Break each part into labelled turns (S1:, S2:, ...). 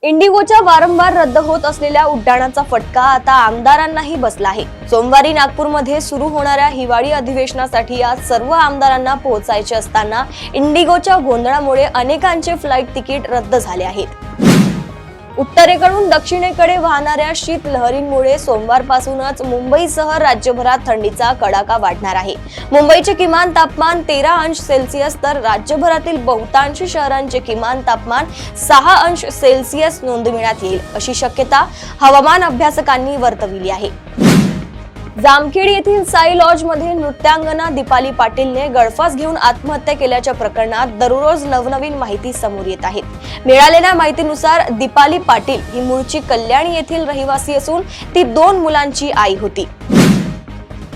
S1: इंडिगोच्या वारंवार रद्द होत असलेल्या उड्डाणाचा फटका आता आमदारांनाही बसला आहे। सोमवारी नागपूरमध्ये सुरू होणाऱ्या हिवाळी अधिवेशनासाठी आज सर्व आमदारांना पोहोचायचे असताना इंडिगोच्या गोंधळामुळे अनेकांचे फ्लाइट तिकीट रद्द झाले आहेत। उत्तरेकडून दक्षिणेकडे वाहणाऱ्या शीत लहरींमुळे सोमवारपासूनच मुंबईसह राज्यभरात थंडीचा कडाका वाढणार आहे। मुंबईचे किमान तापमान 13 अंश सेल्सिअस तर राज्यभरातील बहुतांश शहरांचे किमान तापमान 6 अंश सेल्सिअस नोंदविण्यात येईल अशी शक्यता हवामान अभ्यासकांनी वर्तवली आहे। जामखेड येथील साई लॉज मध्ये नृत्यांगना दीपाली पाटीलने गळफास घेऊन आत्महत्या केल्याच्या प्रकरणात दररोज नवनवीन माहिती समोर येत आहे। मिळालेल्या माहितीनुसार दीपाली पाटील ही मूळची कल्याणी येथील रहिवासी असून ती 2 मुलांची आई होती।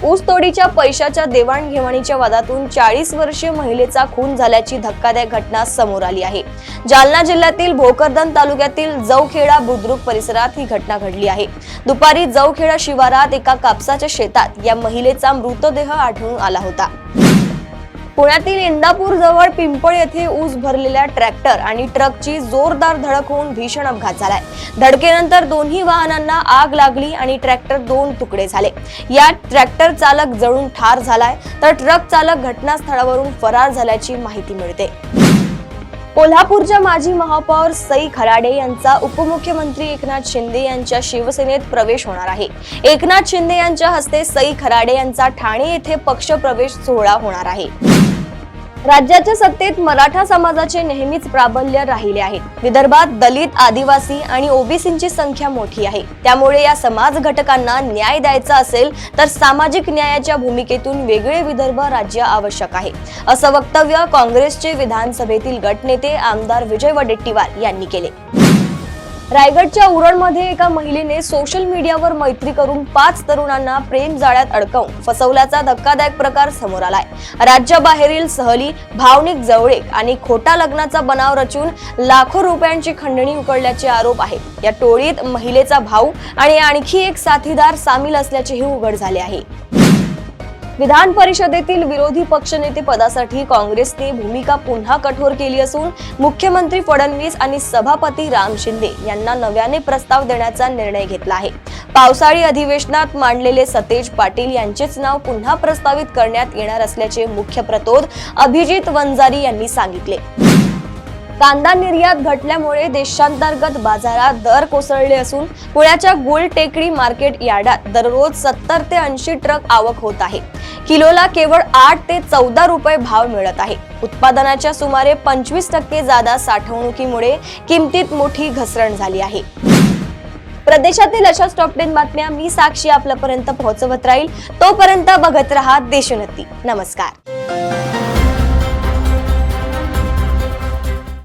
S1: ऊसतोडीच्या पैशाच्या देवाणघेवाणीच्या वादातून 40 वर्षीय महिलेचा खून झाल्याची धक्कादायक घटना समोर आली आहे। जालना जिल्ह्यातील भोकरदन तालुक्यातील जवखेडा बुद्रुक परिसरात ही घटना घडली आहे। दुपारी जवखेडा शिवारात एका कापसाच्या शेतात या महिलेचा मृतदेह आढळून आला होता। पुण्यातील इंदापूर जवळ पिंपळ येथे ऊस भरलेल्या ट्रॅक्टर आणि ट्रकची जोरदार धडक होऊन भीषण अपघात झालाय। धडकेनंतर दोन्ही वाहनांना आग लागली आणि ट्रॅक्टर 2 तुकडे झाले। यात ट्रॅक्टर चालक जळून ठार झालाय तर ट्रक चालक घटनास्थळावरून फरार झाल्याची माहिती मिळते। कोल्हापूरच्या माजी महापौर सई खराडे यांचा उपमुख्यमंत्री एकनाथ शिंदे यांच्या शिवसेनेत प्रवेश होणार आहे। एकनाथ शिंदे यांच्या हस्ते सई खराडे यांचा ठाणे येथे पक्ष प्रवेश सोहळा होणार आहे। राज्याच्या सत्तेत मराठा समाजाचे नेहमीच प्राबल्य राहिले आहे। विदर्भात दलित, आदिवासी आणि ओबीसींची संख्या मोठी आहे। त्यामुळे या समाज घटकांना न्याय द्यायचा असेल तर सामाजिक न्यायाच्या भूमिकेतून वेगळे विदर्भ राज्य आवश्यक आहे, असं वक्तव्य काँग्रेसचे विधानसभेतील गटनेते आमदार विजय वडेट्टीवार यांनी केले। रायगडच्या उरणमध्ये एका महिलेने सोशल मीडियावर मैत्री करून 5 तरुणांना प्रेम जाळ्यात अडकवून फसवल्याचा धक्कादायक प्रकार समोर आलाय। राज्याबाहेरील सहली, भावनिक जवळीक आणि खोटा लग्नाचा बनाव रचून लाखो रुपयांची खंडणी उकळल्याचे आरोप आहेत। या टोळीत महिलेचा भाऊ आणि आणखी एक साथीदार सामील असल्याचेही उघड झाले आहे। विधान परिषदेतील विरोधी पक्षनेते पदासाठी काँग्रेसने भूमिका पुन्हा कठोर केली असून मुख्यमंत्री फडणवीस आणि सभापती राम शिंदे यांना नव्याने प्रस्ताव देण्याचा निर्णय घेतला आहे। पावसाळी अधिवेशनात मांडलेले सतेज पाटील यांचेच नाव पुन्हा प्रस्तावित करण्यात येणार असल्याचे मुख्य प्रतोद अभिजित वंजारी यांनी सांगितले। कांदा निर्यात घटल्यामुळे देशांतर्गत बाजारात दर कोसळले असून पुण्याच्या गुलटेकडी मार्केट यार्डात दररोज 70 ते 80 ट्रक आवक होत आहे। किलोला केवळ 8 ते 14 रुपये भाव मिळत आहे। उत्पादनाच्या सुमारे 25% जादा साठवणुकीमुळे किमतीत मोठी घसरण झाली आहे। प्रदेशातील अशाच टॉप 10 बातम्या मी साक्षी आपल्यापर्यंत पोहोचवत राहील। तोपर्यंत बघत रहा देशोन्नती। नमस्कार।